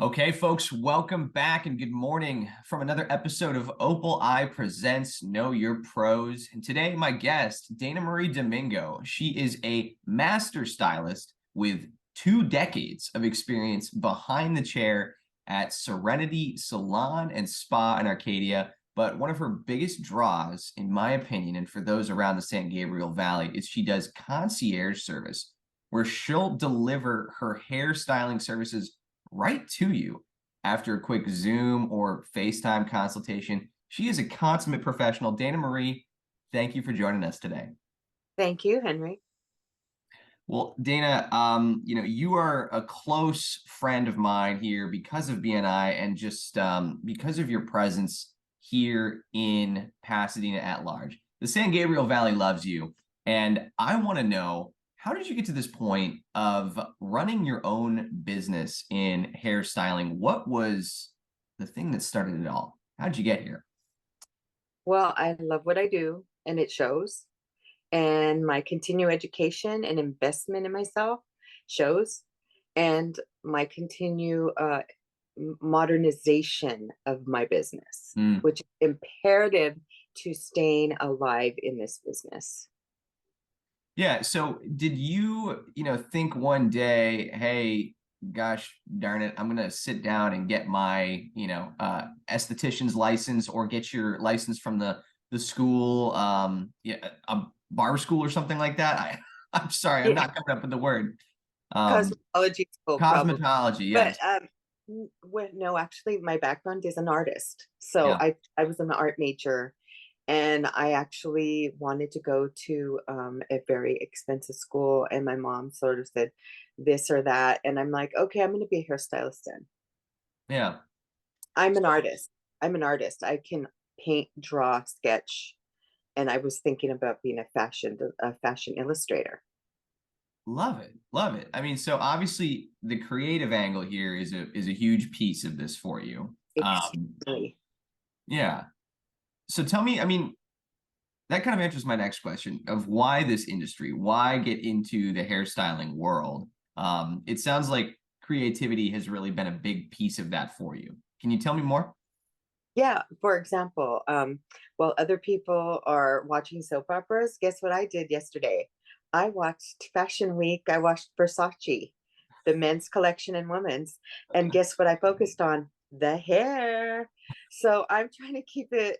Okay, folks, welcome back and good morning from another episode of Opal Eye Presents Know Your Pros. And today, my guest, Dana Marie Domingo. She is a master stylist with 2 decades of experience behind the chair at Serenity Salon and Spa in Arcadia. But one of her biggest draws, in my opinion, and for those around the San Gabriel Valley, is she does concierge service, where she'll deliver her hairstyling services right to you after a quick Zoom or FaceTime consultation. She is a consummate professional. Dana Marie, thank you for joining us today. Thank you, Henry. Well, Dana, you are a close friend of mine here because of BNI and just because of your presence here in Pasadena at large. The San Gabriel Valley loves you, and I want to know, how did you get to this point of running your own business in hairstyling? What was the thing that started it all? How did you get here? Well, I love what I do, and it shows. And my continued education and investment in myself shows. And my continued modernization of my business, Mm. which is imperative to staying alive in this business. Yeah. So did you, think one day, hey, gosh darn it, I'm gonna sit down and get my, esthetician's license or get your license from the school, yeah, a barber school or something like that? I'm sorry, I'm Yeah, not coming up with the word. Um, cosmetology school, probably. Cosmetology, But yes. no, actually, my background is an artist. So Yeah. I was an art major, and I actually wanted to go to a very expensive school, and my mom sort of said this or that, and I'm like, okay, I'm going to be a hairstylist then. Yeah. I'm an artist. I'm an artist. I can paint, draw, sketch, and I was thinking about being a fashion illustrator. Love it. Love it. I mean, so obviously the creative angle here is a huge piece of this for you. Extremely. Yeah. So tell me, I mean, that kind of answers my next question of why this industry, why get into the hairstyling world? It sounds like creativity has really been a big piece of that for you. Can you tell me more? Yeah, for example, while other people are watching soap operas, guess what I did yesterday? I watched Fashion Week. I watched Versace, the men's collection and women's. And guess what I focused on? The hair. So I'm trying to keep it,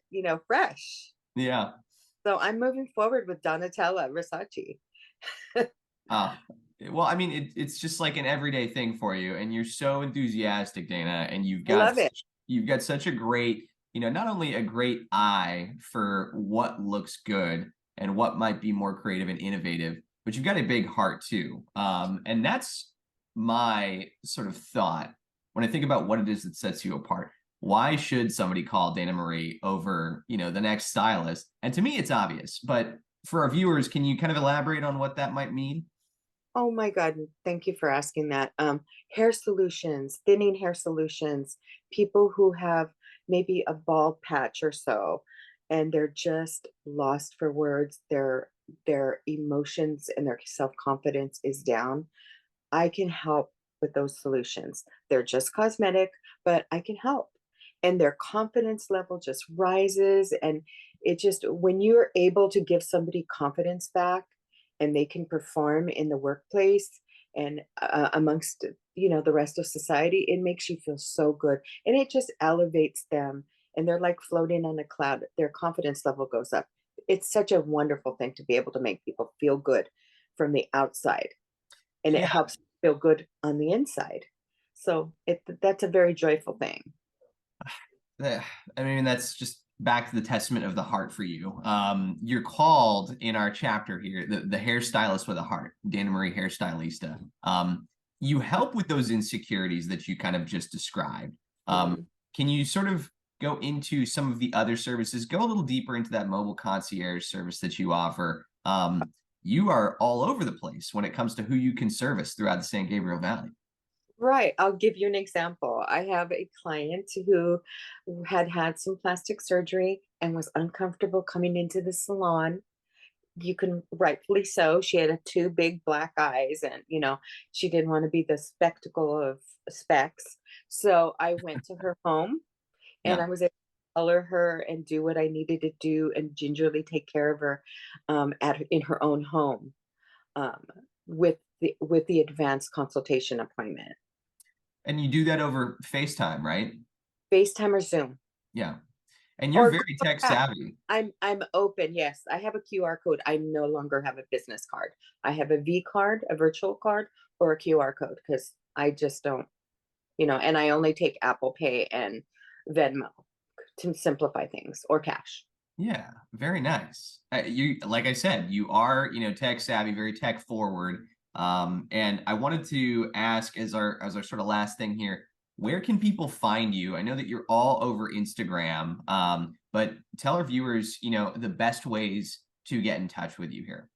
fresh. Yeah. So I'm moving forward with Donatella Versace. Uh, well, I mean, it's just like an everyday thing for you, and you're so enthusiastic, Dana, and I love it. you've got such a great, not only a great eye for what looks good and what might be more creative and innovative, but you've got a big heart too. And that's my sort of thought when I think about what it is that sets you apart. Why should somebody call Dana Marie over, the next stylist? And to me, it's obvious, but for our viewers, can you kind of elaborate on what that might mean? Oh my God, thank you for asking that. Hair solutions, thinning hair solutions, people who have maybe a bald patch or so, and they're just lost for words. Their emotions and their self-confidence is down. I can help with those solutions. They're just cosmetic, but I can help. And their confidence level just rises. And it just, when you're able to give somebody confidence back and they can perform in the workplace and amongst, the rest of society, it makes you feel so good. And it just elevates them. And they're like floating on a cloud. Their confidence level goes up. It's such a wonderful thing to be able to make people feel good from the outside, and it Yeah. helps feel good on the inside. So that's a very joyful thing. Eh, I mean, that's just back to the testament of the heart for you. You're called in our chapter here, the hairstylist with a heart, Dana Marie Hairstylista. You help with those insecurities that you kind of just described. Mhm. Can you sort of go into some of the other services, go a little deeper into that mobile concierge service that you offer? You are all over the place when it comes to who you can service throughout the San Gabriel Valley. Right. I'll give you an example. I have a client who had had some plastic surgery and was uncomfortable coming into the salon. You can rightfully so. She had two big black eyes, and she didn't want to be the spectacle of specs. So I went to her home, and Yeah. I was able to color her and do what I needed to do, and gingerly take care of her in her own home, um, with the advanced consultation appointment. And you do that over FaceTime, right? FaceTime or Zoom. Yeah. And you're Or very tech yeah, savvy. I'm open. Yes, I have a QR code. I no longer have a business card. I have a V card, a virtual card, or a QR code because I just don't, and I only take Apple Pay and Venmo to simplify things, or cash. Yeah, very nice. You, like I said, you are, tech savvy, very tech forward. And I wanted to ask as our sort of last thing here, where can people find you? I know that you're all over Instagram, but tell our viewers, the best ways to get in touch with you here.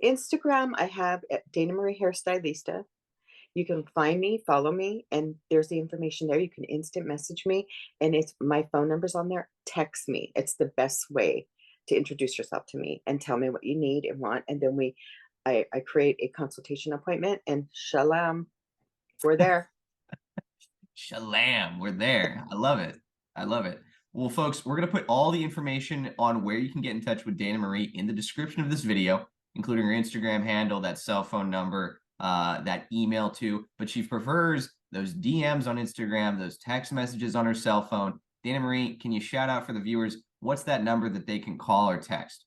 Instagram, I have at Dana Marie Hairstylista. You can find me, follow me, and there's the information there. You can instant message me, and it's my phone number's on there. Text me. It's the best way to introduce yourself to me and tell me what you need and want. And then I create a consultation appointment, and shalom, we're there. Shalam, we're there. I love it. I love it. Well, folks, we're going to put all the information on where you can get in touch with Dana Marie in the description of this video, including her Instagram handle, that cell phone number, that email too. But she prefers those DMs on Instagram, those text messages on her cell phone. Dana Marie, can you shout out for the viewers? What's that number that they can call or text?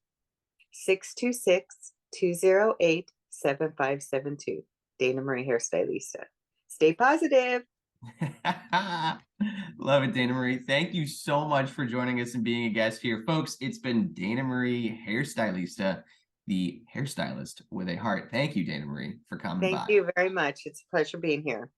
626-208-7572. Dana Marie Hairstylista. Stay positive. Love it, Dana Marie. Thank you so much for joining us and being a guest here. Folks, it's been Dana Marie Hairstylista, the hairstylist with a heart. Thank you, Dana Marie, for coming Thank by. you very much. It's a pleasure being here.